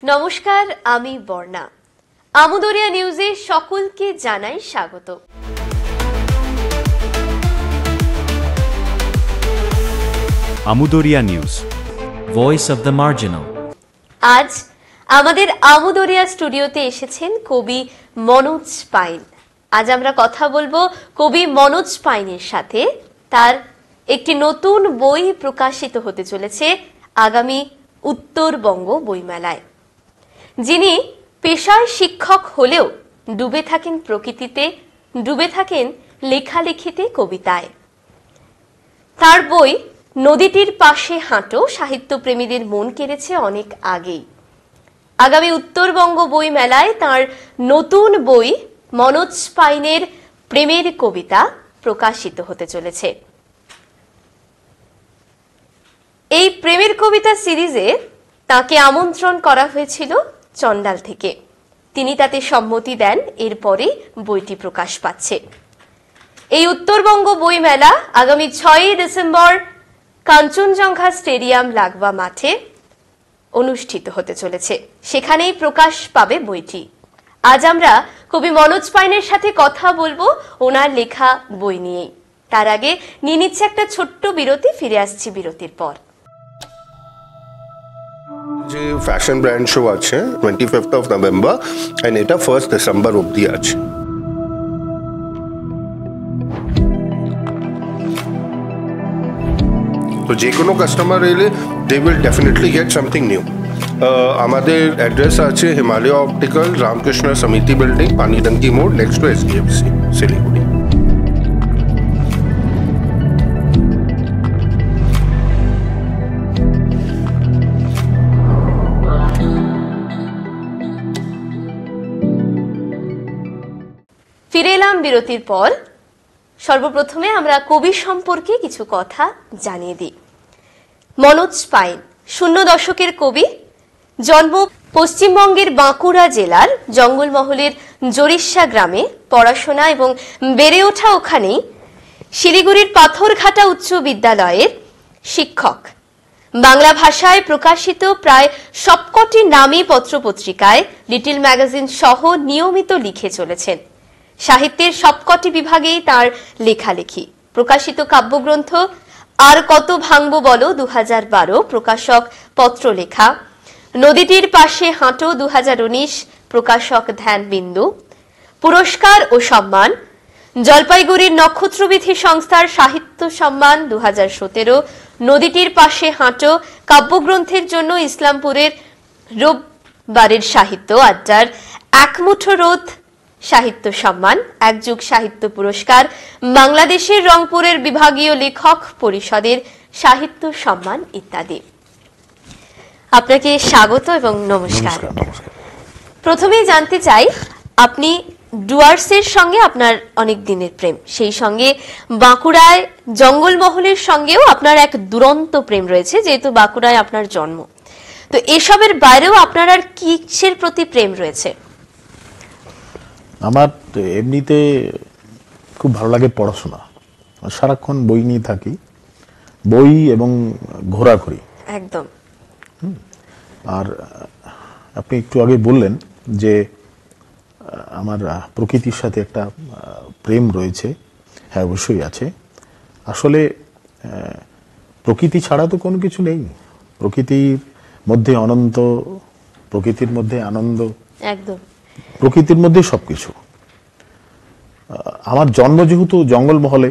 নমস্কার, আমি বর্ণা। আমুদরিয়া নিউজে সকলকে জানাই স্বাগত। Amudariya news, voice of the marginal. আজ আমাদের আমুদরিয়া স্টুডিওতে এসেছেন কবি মনোজ পাইন। আজ আমরা কথা বলবো কবি মনোজ পাইনের সাথে। তার একটি নতুন বই প্রকাশিত হতে চলেছে আগামী উত্তরবঙ্গ বইমেলায়। যিনি পেশায় শিক্ষক হলেও ডুবে থাকেন প্রকৃতিতে, ডুবে থাকেন লেখালেখিতে, কবিতায়। তার বই নদীটির পাশে হাঁটো সাহিত্যপ্রেমীদের মন কেড়েছে অনেক আগেই। আগামী উত্তরবঙ্গ বই মেলায় তার নতুন বই মনোজ পাইনের প্রেমের কবিতা প্রকাশিত হতে চলেছে। এই প্রেমের কবিতা সিরিজে তাকে আমন্ত্রণ করা হয়েছিল চন্ডাল থেকে। তিনি তাতে সম্মতি দেন, এরপরে বইটি প্রকাশ পাচ্ছে। এই উত্তরবঙ্গ বই মেলা আগামী 6 ডিসেম্বর কাঞ্চনজঙ্ঘা স্টেডিয়াম লাগোয়া মাঠে অনুষ্ঠিত হতে চলেছে। সেখানেই প্রকাশ পাবে বইটি। আজ আমরা কবি মনোজ পাইনের সাথে কথা বলবো ওনার লেখা বই নিয়েই। তার আগে নিয়ে নিচ্ছে একটা ছোট্ট বিরতি, ফিরে আসছি বিরতির পর। যে ফ্যাশন ব্র্যান্ড শো আছে 25th of November and এটা 1st December অবধি আছে। তো যে কোনো কাস্টমার এলে they will definitely get something new. আমাদের অ্যাড্রেস আছে হিমালয় অপটিক্যাল, রামকৃষ্ণ সমিতি বিল্ডিং, পানিডাঙ্কি মোড়, নেক্সট টু SDFC, শিলিগুড়ি। ফিরে এলাম বিরতির পর। সর্বপ্রথমে আমরা কবি সম্পর্কে কিছু কথা জানিয়ে দিই। মনোজ পাইন ০ দশকের কবি। জন্ম পশ্চিমবঙ্গের বাঁকুড়া জেলার জঙ্গলমহলের জরিস্যা গ্রামে। পড়াশোনা এবং বেড়ে ওঠা ওখানেই। শিলিগুড়ির পাথরঘাটা উচ্চ বিদ্যালয়ের শিক্ষক। বাংলা ভাষায় প্রকাশিত প্রায় সবকটি নামী পত্রপত্রিকায়, লিটল ম্যাগাজিন সহ নিয়মিত লিখে চলেছেন। সাহিত্যের সবকটি বিভাগেই তার লেখালেখি। প্রকাশিত কাব্যগ্রন্থ আর কত ভাঙবো বলো 2012, প্রকাশক পত্রলেখা। নদীটির পাশে হাঁটো 2019, প্রকাশক ধ্যানবিন্দু। পুরস্কার ও সম্মান: জলপাইগুড়ির নক্ষত্রবিধি সংস্থার সাহিত্য সম্মান 2017। নদীটির পাশে হাঁটো কাব্যগ্রন্থের জন্য ইসলামপুরের রোববারের সাহিত্য আড্ডার একমুঠো রোদ সাহিত্য সম্মান, একযুগ সাহিত্য পুরস্কার, বাংলাদেশের রংপুরের বিভাগীয় লেখক পরিষদের সাহিত্য সম্মান ইত্যাদি। আপনাকে স্বাগত এবং নমস্কার। প্রথমেই জানতে চাই, আপনি ডুয়ার্সের সঙ্গে আপনার অনেক দিনের প্রেম, সেই সঙ্গে বাঁকুড়ায় জঙ্গলমহলের সঙ্গেও আপনার এক দুরন্ত প্রেম রয়েছে, যেহেতু বাঁকুড়ায় আপনার জন্ম। তো এসবের বাইরেও আপনার আর কিসের প্রতি প্রেম রয়েছে? আমার এমনিতে খুব ভালো লাগে পড়াশোনা, সারাক্ষণ বই নিয়ে থাকি, বই এবং ঘোরাঘুরি একদম। আর আপনি একটু আগে বললেন যে আমার প্রকৃতির সাথে একটা প্রেম রয়েছে। হ্যাঁ, অবশ্যই আছে। আসলে প্রকৃতি ছাড়া তো কোনো কিছু নেই। প্রকৃতির মধ্যে অনন্ত, প্রকৃতির মধ্যে আনন্দ, একদম প্রকৃতির মধ্যে সবকিছু। আমার জন্ম যেহেতু জঙ্গলমহলে,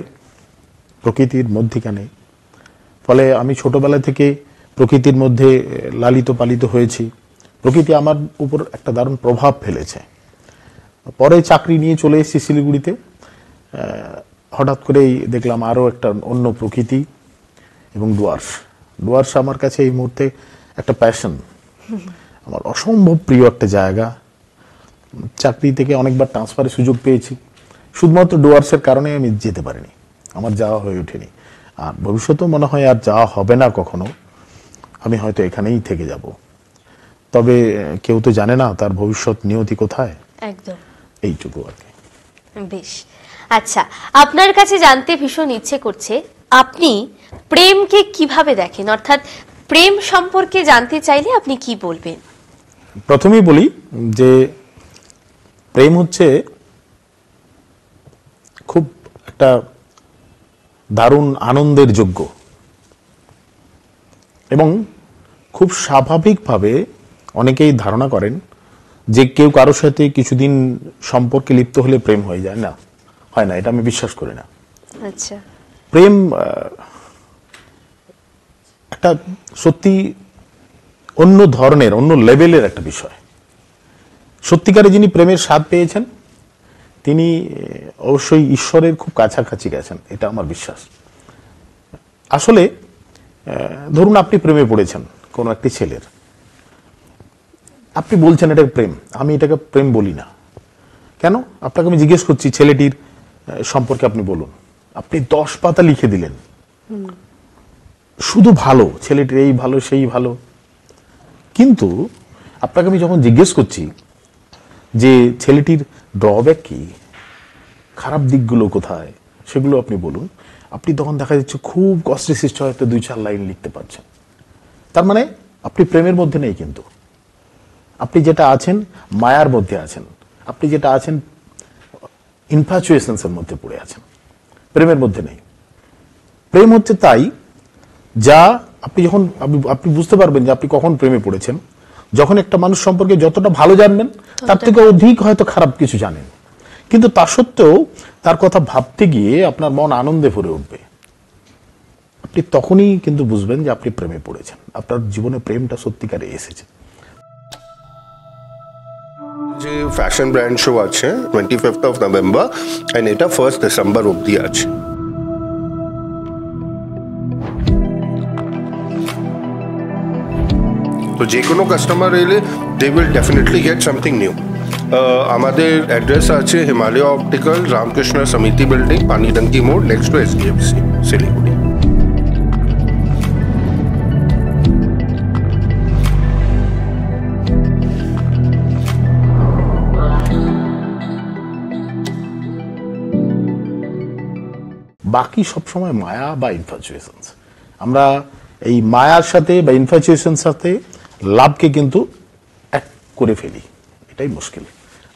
প্রকৃতির মধ্যিখানে, ফলে আমি ছোটবেলা থেকে প্রকৃতির মধ্যে লালিত পালিত হয়েছি। প্রকৃতি আমার উপর একটা দারুণ প্রভাব ফেলেছে। পরে চাকরি নিয়ে চলে এসেছি শিলিগুড়িতে। হঠাৎ করেই দেখলাম আরও একটা অন্য প্রকৃতি এবং ডুয়ার্স আমার কাছে এই মুহূর্তে একটা প্যাশন, আমার অসম্ভব প্রিয় একটা জায়গা। চাকরি থেকে অনেকবার ট্রান্সফারের সুযোগ পেয়েছি, শুধুমাত্র ডুয়ার্সের কারণে আমি যেতে পারিনি, আমার যাওয়া হয়ে ওঠেনি। আর ভবিষ্যতেও মনে হয় আর যাওয়া হবে না কখনো। আমি হয়তো এখানেই থেকে যাব। তবে কেউ তো জানে না তার ভবিষ্যৎ নিয়তি কোথায়। একদম এইটুকু আর কি। বেশ, আচ্ছা, আপনার কাছে জানতে ভীষণ ইচ্ছে করছে, আপনি প্রেমকে কিভাবে দেখেন? অর্থাৎ প্রেম সম্পর্কে জানতে চাইলে আপনি কি বলবেন? প্রথমেই বলি যে প্রেম হচ্ছে খুব একটা দারুণ আনন্দের যোগ্য এবং খুব স্বাভাবিকভাবে অনেকেই ধারণা করেন যে কেউ কারোর সাথে কিছুদিন সম্পর্কে লিপ্ত হলে প্রেম হয়ে যায়। না, হয় না, এটা আমি বিশ্বাস করি না। আচ্ছা, প্রেম একটা সত্যি অন্য ধরনের, অন্য লেভেলের একটা বিষয়। সত্যিকারে যিনি প্রেমের স্বাদ পেয়েছেন তিনি অবশ্যই ঈশ্বরের খুব কাছাকাছি গেছেন, এটা আমার বিশ্বাস। আসলে ধরুন আপনি প্রেমে পড়েছেন কোনো একটি ছেলের, আপনি বলছেন এটা প্রেম, আমি এটাকে প্রেম বলি না। কেন? আপনাকে আমি জিজ্ঞেস করছি ছেলেটির সম্পর্কে আপনি বলুন। আপনি 10 পাতা লিখে দিলেন, শুধু ভালো, ছেলেটির এই ভালো সেই ভালো। কিন্তু আপনাকে আমি যখন জিজ্ঞেস করছি যে ছেলেটির ড্রব্যাক কি, খারাপ দিকগুলো কোথায়, সেগুলো আপনি বলুন, আপনি তখন দেখা যাচ্ছে খুব কষ্টে সৃষ্টি হয়তো 2-4 লাইন লিখতে পারছেন। তার মানে আপনি প্রেমের মধ্যে নেই, কিন্তু আপনি যেটা আছেন মায়ার মধ্যে আছেন, আপনি যেটা আছেন ইনফ্যাচুয়েশনসের মধ্যে পড়ে আছেন, প্রেমের মধ্যে নেই। প্রেম হচ্ছে তাই যা আপনি যখন আপনি বুঝতে পারবেন যে আপনি কখন প্রেমে পড়েছেন, যখন একটা মানুষ সম্পর্কে যতটা ভালো জানবেন তার থেকে অধিক হয়তো খারাপ কিছু জানেন, কিন্তু তা সত্ত্বেও তার কথা ভাবতে গিয়ে আপনার মন আনন্দে ভরে উঠবে। আপনি তখনই কিন্তু বুঝবেন যে আপনি প্রেমে পড়েছেন, আপনার জীবনে প্রেমটা সত্যিকারে এসেছে। যে ফ্যাশন ব্র্যান্ড শো আছে 25th of November and এটা 1st December অবধি আছে। তো যে কোনো কাস্টমার এলে they will definitely get something new. আমাদের অ্যাড্রেস আছে হিমালয় অপটিক্যাল, রামকৃষ্ণ সমিতি বিল্ডিং, পানিডাঙ্কি মোড়, নেক্সট টু SDFC, শিলিগুড়ি। বাকি সবসময় মায়া বা ইনফ্যাচুয়েশন, আমরা এই মায়ার সাথে বা ইনফ্যাচুয়েশন সাথে লাভকে কিন্তু এক করে ফেলি, এটাই মুশকিল।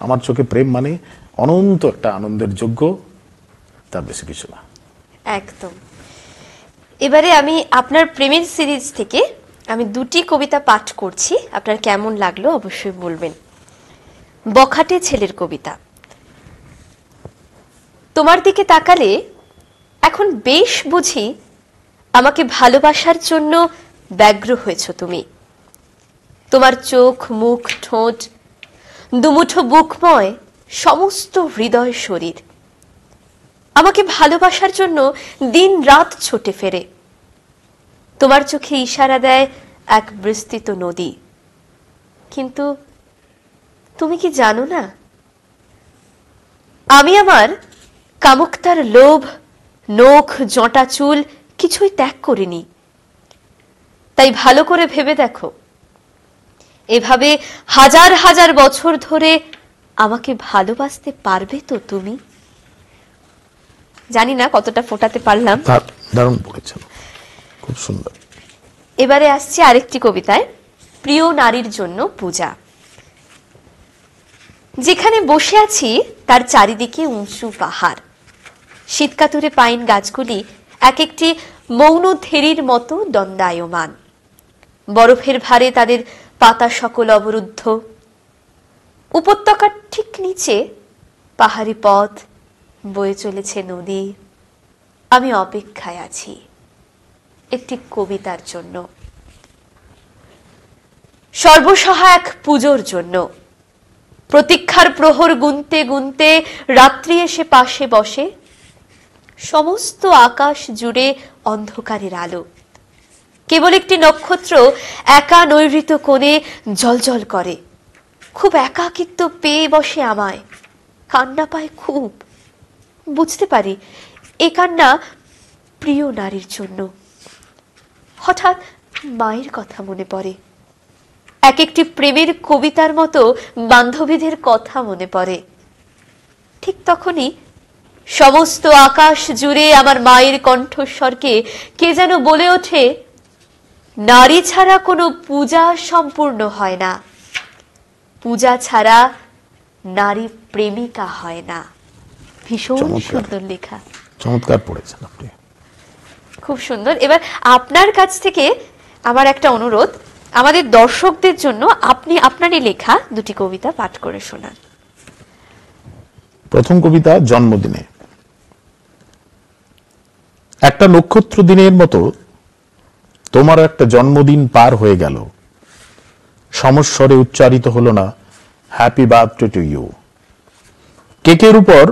আমার চোখে প্রেম মানে অনন্ত একটা আনন্দের যোগ্য, তার বেশি কিছু না। একদম। এবারে আমি আপনার প্রেমের সিরিজ থেকে আমি 2টি কবিতা পাঠ করছি, আপনার কেমন লাগলো অবশ্যই বলবেন। বখাটে ছেলের কবিতা। তোমার দিকে তাকালে এখন বেশ বুঝি আমাকে ভালোবাসার জন্য ব্যগ্র হয়েছ তুমি। তোমার চোখ, মুখ, ঠোঁট, দুমুঠো বুকময় সমস্ত হৃদয় শরীর আমাকে ভালোবাসার জন্য দিন রাত ছোটে ফেরে। তোমার চোখে ইশারা দেয় এক বিস্তৃত নদী। কিন্তু তুমি কি জানো না, আমি আমার কামুকতার লোভ, নখ, জটা চুল কিছুই ত্যাগ করিনি। তাই ভালো করে ভেবে দেখো, এভাবে হাজার হাজার বছর ধরে আমাকে ভালোবাসতে পারবে তো তুমি? জানি না কতটা ফোটাতে পারলাম। দারুণ পড়েছেন, খুব সুন্দর। এবারে আসছে আরেকটি কবিতায়, প্রিয় নারীর জন্য পূজা। যেখানে বসে আছি তার চারিদিকে উঁচু পাহাড়, শীতকাতুরে পাইন গাছগুলি এক একটি মৌন থেরির মতো দণ্ডায়মান। বরফের ভারে তাদের পাতা সকল অবরুদ্ধ। উপত্যকার ঠিক নিচে পাহাড়ি পথ, বয়ে চলেছে নদী। আমি অপেক্ষায় আছি একটি কবিতার জন্য, সর্বসহায়ক পুজোর জন্য। প্রতীক্ষার প্রহর গুনতে গুনতে রাত্রি এসে পাশে বসে। সমস্ত আকাশ জুড়ে অন্ধকারের আলো। কেবল একটি নক্ষত্র একা নৈঋত কোণে জ্বলজ্বল করে। খুব একাকিত্ব পেয়ে বসে আমায়, কান্না পায় খুব। বুঝতে পারি এ কান্না প্রিয় নারীর জন্য। হঠাৎ মায়ের কথা মনে পড়ে, এক একটি প্রেমের কবিতার মতো বান্ধবীদের কথা মনে পড়ে। ঠিক তখনই সমস্ত আকাশ জুড়ে আমার মায়ের কণ্ঠস্বরকে কে যেন বলে ওঠে, নারী ছাড়া কোনো পূজা সম্পূর্ণ হয় না। পূজা ছাড়া নারী প্রেমিকা হয় না। ভীষণ চমৎকার। সুন্দর লেখা, চমৎকার পড়েছেন আপনি। খুব সুন্দর। এবার আপনার কাছ থেকে আমার একটা অনুরোধ, আমাদের দর্শকদের জন্য আপনি আপনারই লেখা দুটি কবিতা পাঠ করে শোনান। প্রথম কবিতা জন্মদিনে। একটা নক্ষত্র দিনের মতো তোমার একটা জন্মদিন পার হয়ে গেল, সমস্বরে উচ্চারিত হলো না হ্যাপি বার্থডে টু ইউ। কেকের উপর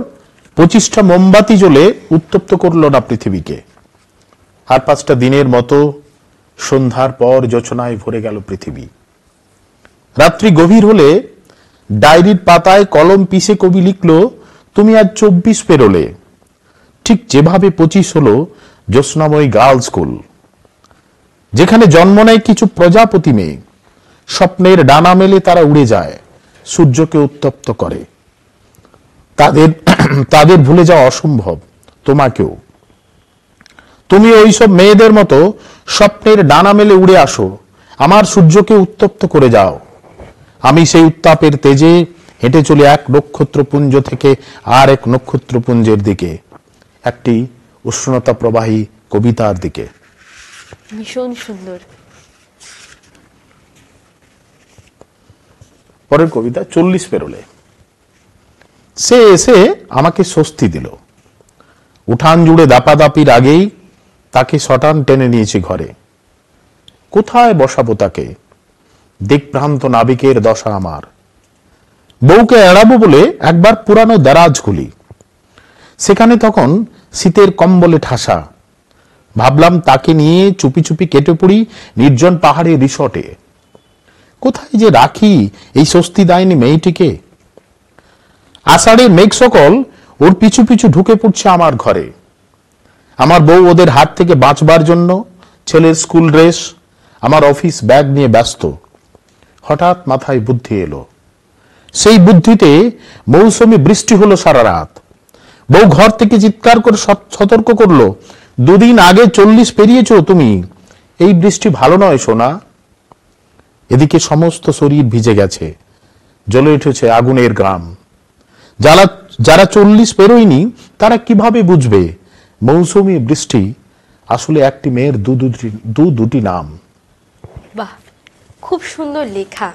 25টা মোমবাতি জ্বলে উত্তপ্ত করল না পৃথিবীকে। আর 5টা দিনের মতো সন্ধ্যার পর যোচনায় ভরে গেল পৃথিবী। রাত্রি গভীর হলে ডায়েরির পাতায় কলম পিষে কবি লিখল, তুমি আজ 24 পেরোলে, ঠিক যেভাবে 25 হলো জ্যোৎস্নাময় গার্লস স্কুল, যেখানে জন্ম নেয় কিছু প্রজাপতি মেয়ে, স্বপ্নের ডানা মেলে তারা উড়ে যায়, সূর্যকে উত্তপ্ত করে। তাদের ভুলে যাওয়া অসম্ভব, তোমাকেও। তুমি ওইসব মেয়েদের মতো স্বপ্নের ডানা মেলে উড়ে আসো, আমার সূর্যকে উত্তপ্ত করে যাও। আমি সেই উত্তাপের তেজে হেঁটে চলে এক নক্ষত্রপুঞ্জ থেকে আর এক নক্ষত্রপুঞ্জের দিকে, একটি উষ্ণতা প্রবাহী কবিতার দিকে। ভীষণ সুন্দর। পরের কবিতা 40 পেরোলে। সে এসে আমাকে স্বস্তি দিল, উঠান জুড়ে দাপাদাপির আগেই তাকে শটান টেনে নিয়েছি ঘরে। কোথায় বসাবো তাকে, দিকভ্রান্ত নাবিকের দশা আমার। বউকে এড়াবো বলে একবার পুরানো দারাজ খুলি, সেখানে তখন শীতের কম্বলে ঠাসা। ভাবলাম তাকে নিয়ে চুপি চুপি কেটে পড়ি নির্জন পাহাড়ে রিসর্টে। কোথায় যে রাখি এই স্বস্তি দায়নি মেয়েটিকে। আষাঢ়ের মেঘ সকল ওর পিছু পিছু ঢুকে পড়ছে আমার ঘরে। আমার বউ ওদের হাত থেকে বাঁচবার জন্য ছেলের স্কুল ড্রেস, আমার অফিস ব্যাগ নিয়ে ব্যস্ত। হঠাৎ মাথায় বুদ্ধি এলো, সেই বুদ্ধিতে মৌসুমী বৃষ্টি হলো সারা রাত। বউ ঘর থেকে চিৎকার করে সতর্ক করলো, 2 দিন আগে 40 পেরিয়েছো তুমি, এই বৃষ্টি ভালো নয় সোনা। এদিকে সমস্ত শরীর ভিজে গেছে, জ্বলে উঠেছে আগুনের গ্রাম। যারা 40 পেরোয়নি তারা কিভাবে বুঝবে মৌসুমী বৃষ্টি আসলে একটি মেয়ের দুটি নাম। বাহ, খুব সুন্দর লেখা।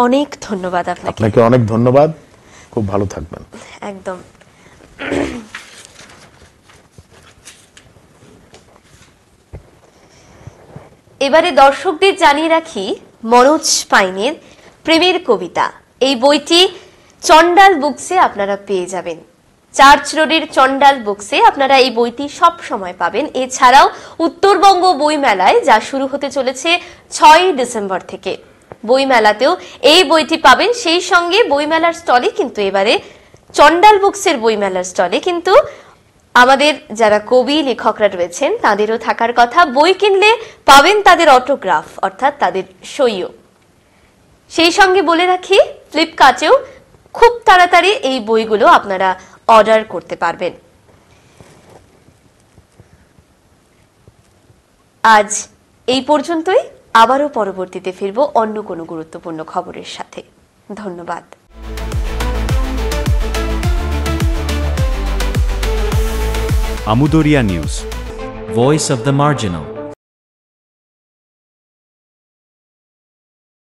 অনেক ধন্যবাদ আপনাকে। আপনাকে অনেক ধন্যবাদ, খুব ভালো থাকবেন। একদম। এবারে দর্শকদের জানিয়ে রাখি, মনোজ পাইনের প্রেমের কবিতা এই বইটি চন্ডাল বুকসে আপনারা পেয়ে যাবেন। চার্চ রোডের চন্ডাল বুকসে আপনারা এই বইটি সব সময় পাবেন। এছাড়াও উত্তরবঙ্গ বইমেলায়, যা শুরু হতে চলেছে 6 ডিসেম্বর থেকে, বইমেলাতেও এই বইটি পাবেন। সেই সঙ্গে বইমেলার স্টলে কিন্তু এবারে চন্ডাল বুকসের বইমেলার স্টলে কিন্তু আমাদের যারা কবি লেখকরা রয়েছেন তাদেরও থাকার কথা। বই কিনলে পাবেন তাদের অটোগ্রাফ, অর্থাৎ তাদের সইও। সেই সঙ্গে বলে রাখি, ফ্লিপকার্টেও খুব তাড়াতাড়ি এই বইগুলো আপনারা অর্ডার করতে পারবেন। আজ এই পর্যন্তই, আবারও পরবর্তীতে ফিরবো অন্য কোনো গুরুত্বপূর্ণ খবরের সাথে। ধন্যবাদ। Amudoria News. Voice of the Marginal.